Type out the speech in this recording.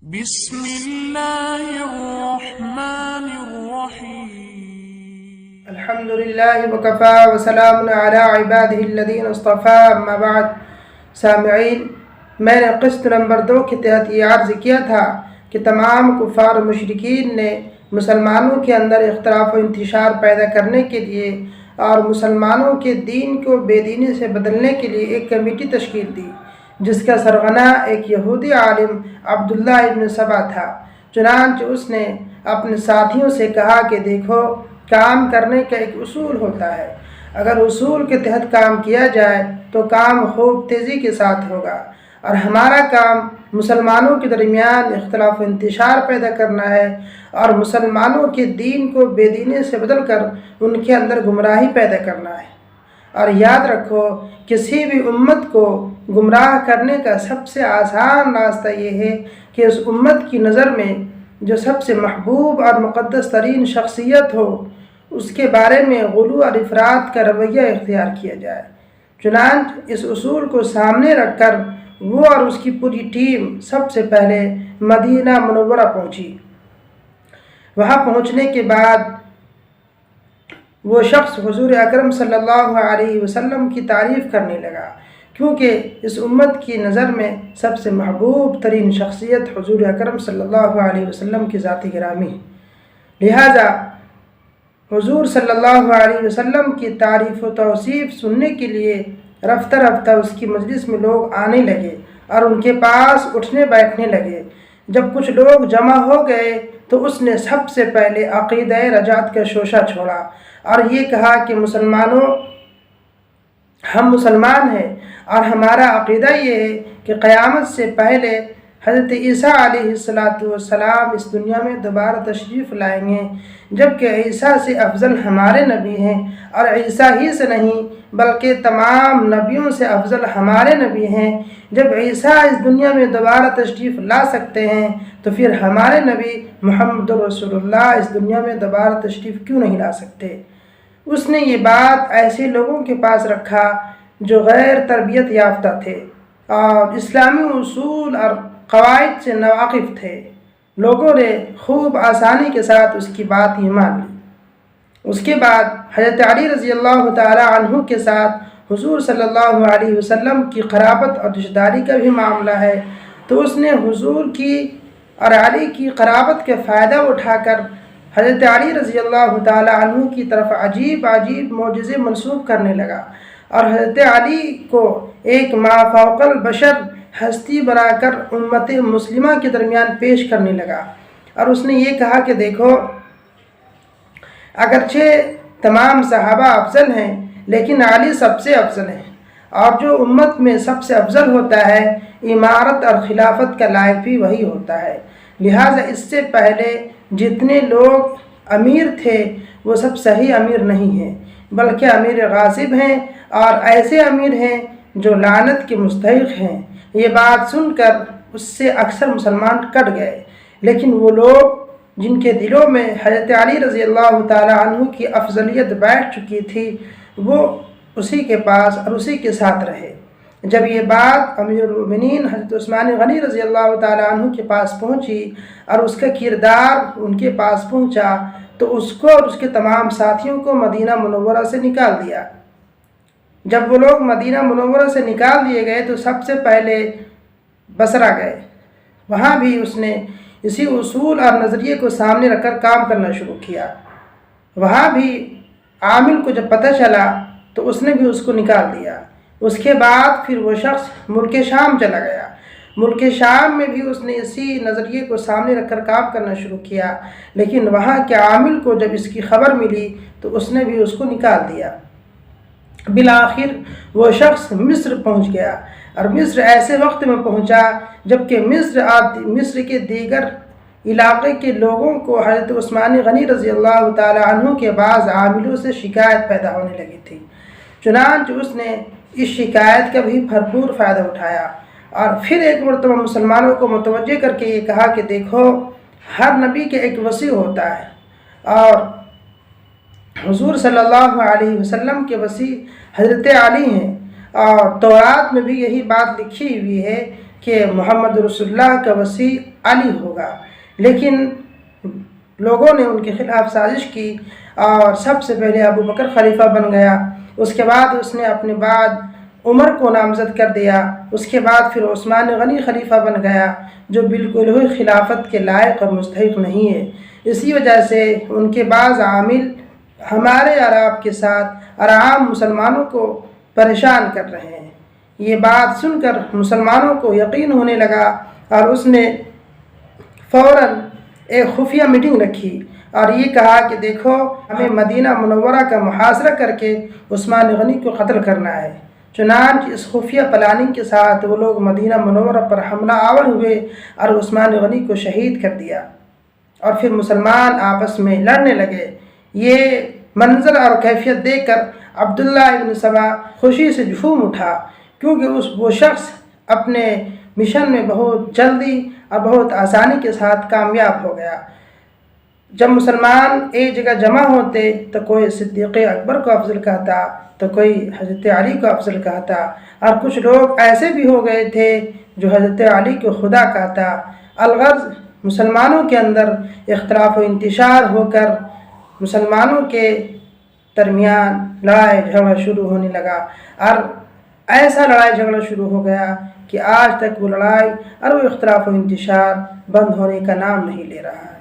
بسم الله الرحمن الرحيم الحمد لله وكفى وسلام على عباده الذين اصطفى اما بعد. سامعین، میں نے قسط نمبر 2 کے تحت یہ عرض کیا تھا کہ تمام کفار و مشرکین نے مسلمانوں کے اندر اختلاف و انتشار پیدا کرنے کے لیے اور مسلمانوں کے دین کو بے دینی سے بدلنے کے لیے ایک کمیٹی تشکیل دی، جس کا سرغنہ ایک یہودی عالم عبداللہ ابن سبا تھا۔ چنانچہ اس نے اپنے ساتھیوں سے کہا کہ دیکھو، کام کرنے کا ایک اصول ہوتا ہے، اگر اصول کے تحت کام کیا جائے تو کام خوب تیزی کے ساتھ ہوگا، اور ہمارا کام مسلمانوں کے درمیان اختلاف و انتشار پیدا کرنا ہے اور مسلمانوں کے دین کو بے دینی سے بدل کر ان کے اندر گمراہی پیدا کرنا ہے۔ اور یاد رکھو، کسی بھی امت کو گمراہ کرنے کا سب سے آسان راستہ یہ ہے کہ اس امت کی نظر میں جو سب سے محبوب اور مقدس ترین شخصیت ہو، اس کے بارے میں غلو اور افراط کا رویہ اختیار کیا جائے۔ چنانچہ اس اصول کو سامنے رکھ کر وہ اور اس کی پوری ٹیم سب سے پہلے مدینہ منورہ پہنچی۔ وہاں پہنچنے کے بعد وہ شخص حضور اکرم صلی اللہ علیہ وسلم کی تعریف کرنے لگا، کیونکہ اس امت کی نظر میں سب سے محبوب ترین شخصیت حضور اکرم صلی اللہ علیہ وسلم کی ذات گرامی ہے۔ لہٰذا حضور صلی اللہ علیہ وسلم کی تعریف و توصیف سننے کے لیے رفتہ رفتہ اس کی مجلس میں لوگ آنے لگے اور ان کے پاس اٹھنے بیٹھنے لگے۔ جب کچھ لوگ جمع ہو گئے تو اس نے سب سے پہلے عقیدہ رجعت کا شوشہ چھوڑا اور یہ کہا کہ مسلمانوں، ہم مسلمان ہیں اور ہمارا عقیدہ یہ ہے کہ قیامت سے پہلے حضرت عیسیٰ علیہ السلام اس دنیا میں دوبارہ تشریف لائیں گے، جبکہ عیسیٰ سے افضل ہمارے نبی ہیں، اور عیسیٰ ہی سے نہیں بلکہ تمام نبیوں سے افضل ہمارے نبی ہیں۔ جب عیسیٰ اس دنیا میں دوبارہ تشریف لا سکتے ہیں تو پھر ہمارے نبی محمد رسول اللہ اس دنیا میں دوبارہ تشریف کیوں نہیں لا سکتے؟ اس نے یہ بات ایسے لوگوں کے پاس رکھا جو غیر تربیت یافتہ تھے اور اسلامی اصول اور قواعد سے ناواقف تھے۔ لوگوں نے خوب آسانی کے ساتھ اس کی بات ہی مان لی۔ اس کے بعد حضرت علی رضی اللہ تعالی عنہ کے ساتھ حضور صلی اللہ علیہ وسلم کی قرابت اور رشتہ داری کا بھی معاملہ ہے، تو اس نے حضور کی اور علی کی قرابت کا فائدہ اٹھا کر حضرت علی رضی اللہ تعالی عنہ کی طرف عجیب عجیب معجزے منسوب کرنے لگا اور حضرت علی کو ایک ما فوق البشر ہستی بنا کر امت مسلمہ کے درمیان پیش کرنے لگا، اور اس نے یہ کہا کہ دیکھو، اگرچہ تمام صحابہ افضل ہیں لیکن علی سب سے افضل ہیں، اور جو امت میں سب سے افضل ہوتا ہے امارت اور خلافت کا لائق بھی وہی ہوتا ہے۔ لہٰذا اس سے پہلے جتنے لوگ امیر تھے وہ سب صحیح امیر نہیں ہیں، بلکہ امیر غاصب ہیں اور ایسے امیر ہیں جو لعنت کے مستحق ہیں۔ یہ بات سن کر اس سے اکثر مسلمان کٹ گئے، لیکن وہ لوگ جن کے دلوں میں حضرت علی رضی اللہ تعالی عنہ کی افضلیت بیٹھ چکی تھی وہ اسی کے پاس اور اسی کے ساتھ رہے۔ جب یہ بات امیر المومنین حضرت عثمان غنی رضی اللہ تعالی عنہ کے پاس پہنچی اور اس کا کردار ان کے پاس پہنچا تو اس کو اور اس کے تمام ساتھیوں کو مدینہ منورہ سے نکال دیا۔ جب وہ لوگ مدینہ منورہ سے نکال دیے گئے تو سب سے پہلے بصرہ گئے۔ وہاں بھی اس نے اسی اصول اور نظریے کو سامنے رکھ کر کام کرنا شروع کیا۔ وہاں بھی عامل کو جب پتہ چلا تو اس نے بھی اس کو نکال دیا۔ اس کے بعد پھر وہ شخص ملک شام چلا گیا۔ ملک شام میں بھی اس نے اسی نظریے کو سامنے رکھ کر کام کرنا شروع کیا، لیکن وہاں کے عامل کو جب اس کی خبر ملی تو اس نے بھی اس کو نکال دیا۔ بالآخر وہ شخص مصر پہنچ گیا، اور مصر ایسے وقت میں پہنچا جبکہ مصر کے دیگر علاقے کے لوگوں کو حضرت عثمان غنی رضی اللہ تعالی عنہ کے بعض عاملوں سے شکایت پیدا ہونے لگی تھی۔ چنانچہ اس نے اس شکایت کا بھی بھرپور فائدہ اٹھایا اور پھر ایک مرتبہ مسلمانوں کو متوجہ کر کے یہ کہا کہ دیکھو، ہر نبی کے ایک وصی ہوتا ہے، اور حضور صلی اللہ علیہ وسلم کے وصی حضرت علی ہیں، اور تورات میں بھی یہی بات لکھی ہوئی ہے کہ محمد رسول اللہ کا وصی علی ہوگا، لیکن لوگوں نے ان کے خلاف سازش کی اور سب سے پہلے ابو بکر خلیفہ بن گیا، اس کے بعد اس نے اپنے بعد عمر کو نامزد کر دیا، اس کے بعد پھر عثمان غنی خلیفہ بن گیا جو بالکل ہی خلافت کے لائق اور مستحق نہیں ہے۔ اسی وجہ سے ان کے بعض عامل ہمارے عرب کے ساتھ اور عام مسلمانوں کو پریشان کر رہے ہیں۔ یہ بات سن کر مسلمانوں کو یقین ہونے لگا اور اس نے فوراً ایک خفیہ میٹنگ رکھی اور یہ کہا کہ دیکھو، ہمیں مدینہ منورہ کا محاصرہ کر کے عثمان غنی کو قتل کرنا ہے۔ چنانچہ اس خفیہ پلاننگ کے ساتھ وہ لوگ مدینہ منورہ پر حملہ آور ہوئے اور عثمان غنی کو شہید کر دیا، اور پھر مسلمان آپس میں لڑنے لگے۔ یہ منظر اور کیفیت دیکھ کر عبداللہ ابن سبا خوشی سے جھوم اٹھا، کیونکہ وہ شخص اپنے مشن میں بہت جلدی اور بہت آسانی کے ساتھ کامیاب ہو گیا۔ جب مسلمان ایک جگہ جمع ہوتے تو کوئی صدیق اکبر کو افضل کہتا، تو کوئی حضرت علی کو افضل کہتا، اور کچھ لوگ ایسے بھی ہو گئے تھے جو حضرت علی کو خدا کہتا۔ الغرض مسلمانوں کے اندر اختلاف و انتشار ہو کر مسلمانوں کے درمیان لڑائی جھگڑا شروع ہونے لگا، اور ایسا لڑائی جھگڑا شروع ہو گیا کہ آج تک وہ لڑائی اور وہ اختلاف و انتشار بند ہونے کا نام نہیں لے رہا۔